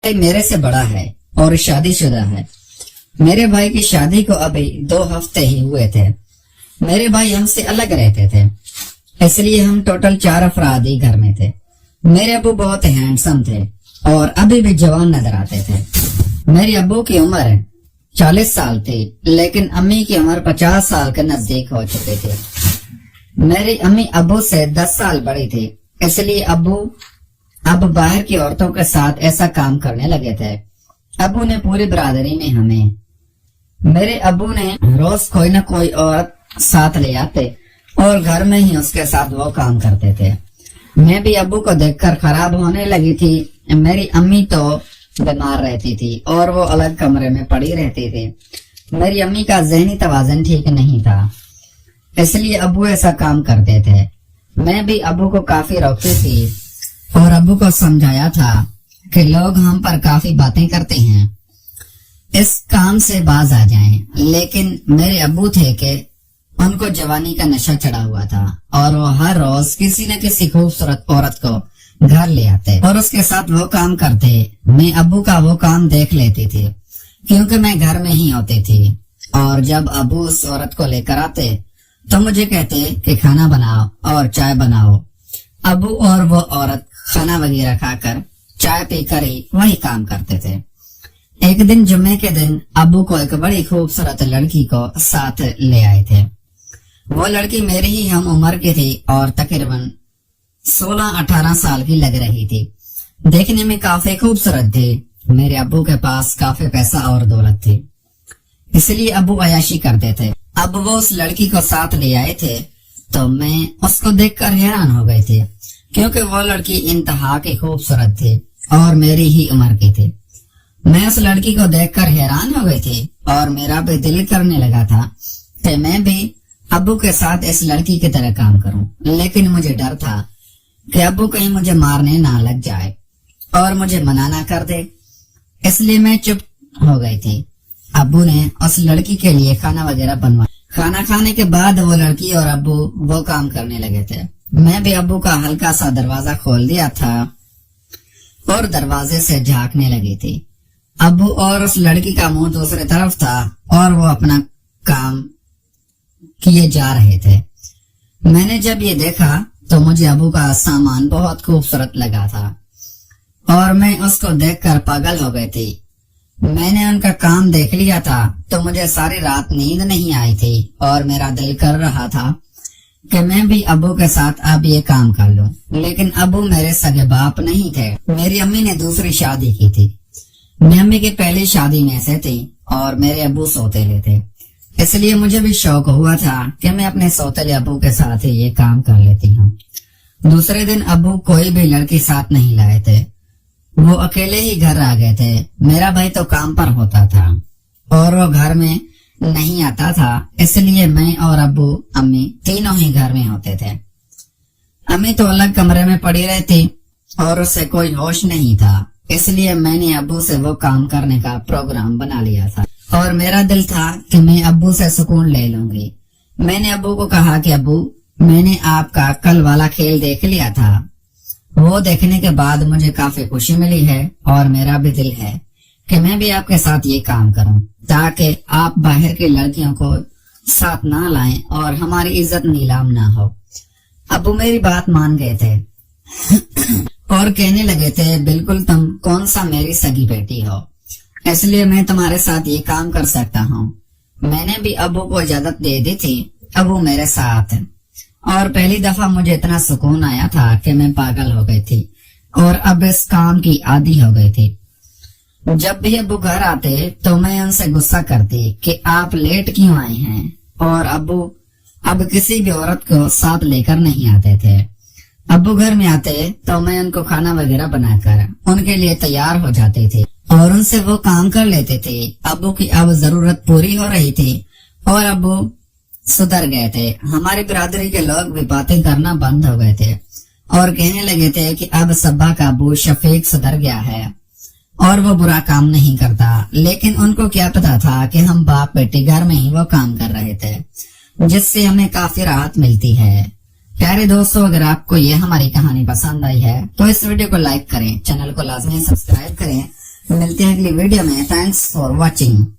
भाई मेरे से बड़ा है और शादीशुदा है। मेरे भाई की शादी को अभी 2 हफ्ते ही हुए थे। मेरे भाई हमसे अलग रहते थे, इसलिए हम टोटल 4 अफराद ही घर में थे। मेरे अब्बू बहुत हैंडसम थे और अभी भी जवान नजर आते थे। मेरे अब्बू की उम्र 40 साल थी, लेकिन अम्मी की उम्र 50 साल के नजदीक हो चुके थे। मेरी अम्मी अब्बू से 10 साल बड़ी थी, इसलिए अब्बू अब बाहर की औरतों के साथ ऐसा काम करने लगे थे। अब्बू ने पूरी बरादरी में मेरे अब्बू ने रोज कोई न कोई औरत साथ ले आते और घर में ही उसके साथ वो काम करते थे। मैं भी अब्बू को देखकर खराब होने लगी थी। मेरी अम्मी तो बीमार रहती थी और वो अलग कमरे में पड़ी रहती थी। मेरी अम्मी का ज़हनी तवाज़ुन ठीक नहीं था, इसलिए अब्बू ऐसा काम करते थे। मैं भी अब्बू को काफी रोकती थी और अब्बू को समझाया था कि लोग हम पर काफी बातें करते हैं, इस काम से बाज आ जाएं। लेकिन मेरे अब्बू थे कि उनको जवानी का नशा चढ़ा हुआ था और वो हर रोज किसी न किसी खूबसूरत औरत को घर ले आते और उसके साथ वो काम करते। मैं अब्बू का वो काम देख लेती थी, क्योंकि मैं घर में ही होती थी। और जब अब्बू उस औरत को लेकर आते तो मुझे कहते कि खाना बनाओ और चाय बनाओ। अब्बू और वो औरत खाना वगैरह खाकर चाय पीकर ही वही काम करते थे। एक दिन जुम्मे के दिन अब्बू को एक बड़ी खूबसूरत लड़की को साथ ले आए थे। वो लड़की मेरी ही हम उम्र की थी और तकरीबन 16-18 साल की लग रही थी। देखने में काफी खूबसूरत थी। मेरे अब्बू के पास काफी पैसा और दौलत थी, इसलिए अब्बू अयाशी करते थे। अब वो उस लड़की को साथ ले आए थे तो मैं उसको देखकर हैरान हो गई थी, क्योंकि वो लड़की इंतहा की खूबसूरत थी और मेरी ही उम्र की थी। मैं उस लड़की को देखकर हैरान हो गई थी और मेरा भी दिल करने लगा था कि मैं भी अब्बू के साथ इस लड़की की तरह काम करूं। लेकिन मुझे डर था कि अब्बू कहीं मुझे मारने ना लग जाए और मुझे मना ना कर दे, इसलिए मैं चुप हो गई थी। अब्बू ने उस लड़की के लिए खाना वगैरह बनवाया। खाना खाने के बाद वो लड़की और अब्बू वो काम करने लगे थे। मैं भी अब्बू का हल्का सा दरवाजा खोल दिया था और दरवाजे से झांकने लगी थी। अब्बू और उस लड़की का मुंह दूसरी तरफ था और वो अपना काम किए जा रहे थे। मैंने जब ये देखा तो मुझे अब्बू का सामान बहुत खूबसूरत लगा था और मैं उसको देखकर पागल हो गई थी। मैंने उनका काम देख लिया था तो मुझे सारी रात नींद नहीं आई थी और मेरा दिल कर रहा था कि मैं भी अब्बू के साथ अब ये काम कर लूं। लेकिन अब्बू मेरे सगे बाप नहीं थे। मेरी अम्मी ने दूसरी शादी की थी। मैं अम्मी की पहली शादी में से थी और मेरे अब्बू सौतेले थे, इसलिए मुझे भी शौक हुआ था कि मैं अपने सौतेले अब्बू के साथ ही ये काम कर लेती हूँ। दूसरे दिन अब्बू कोई भी लड़की साथ नहीं लाए थे, वो अकेले ही घर आ गए थे। मेरा भाई तो काम पर होता था और वो घर में नहीं आता था, इसलिए मैं और अब्बू अम्मी तीनों ही घर में होते थे। अम्मी तो अलग कमरे में पड़ी रहती और उससे कोई होश नहीं था, इसलिए मैंने अब्बू से वो काम करने का प्रोग्राम बना लिया था और मेरा दिल था कि मैं अब्बू से सुकून ले लूंगी। मैंने अब्बू को कहा कि अब्बू, मैंने आपका कल वाला खेल देख लिया था। वो देखने के बाद मुझे काफी खुशी मिली है और मेरा भी दिल है कि मैं भी आपके साथ ये काम करूं, ताकि आप बाहर की लड़कियों को साथ ना लाएं और हमारी इज्जत नीलाम ना हो। अब्बू मेरी बात मान गए थे और कहने लगे थे, बिल्कुल, तुम कौन सा मेरी सगी बेटी हो, इसलिए मैं तुम्हारे साथ ये काम कर सकता हूँ। मैंने भी अब्बू को इजाजत दे दी थी। अब्बू मेरे साथ और पहली दफा मुझे इतना सुकून आया था कि मैं पागल हो गई थी और अब इस काम की आदी हो गई थी। जब भी अब्बू घर आते तो मैं उनसे गुस्सा करती कि आप लेट क्यों आए हैं, और अब्बू अब किसी भी औरत को साथ लेकर नहीं आते थे। अब्बू घर में आते तो मैं उनको खाना वगैरह बनाकर उनके लिए तैयार हो जाती थी और उनसे वो काम कर लेते थे। अब्बू की अब जरूरत पूरी हो रही थी और अब्बू सुधर गए थे। हमारी बिरादरी के लोग भी बातें करना बंद हो गए थे और कहने लगे थे कि अब सब्बा का अब्बू शफीक सुधर गया है और वो बुरा काम नहीं करता। लेकिन उनको क्या पता था कि हम बाप बेटी घर में ही वो काम कर रहे थे, जिससे हमें काफी राहत मिलती है। प्यारे दोस्तों, अगर आपको ये हमारी कहानी पसंद आई है तो इस वीडियो को लाइक करें, चैनल को लाजमी सब्सक्राइब करें ملتے ہیں اگلی ویڈیو میں. Thanks for watching.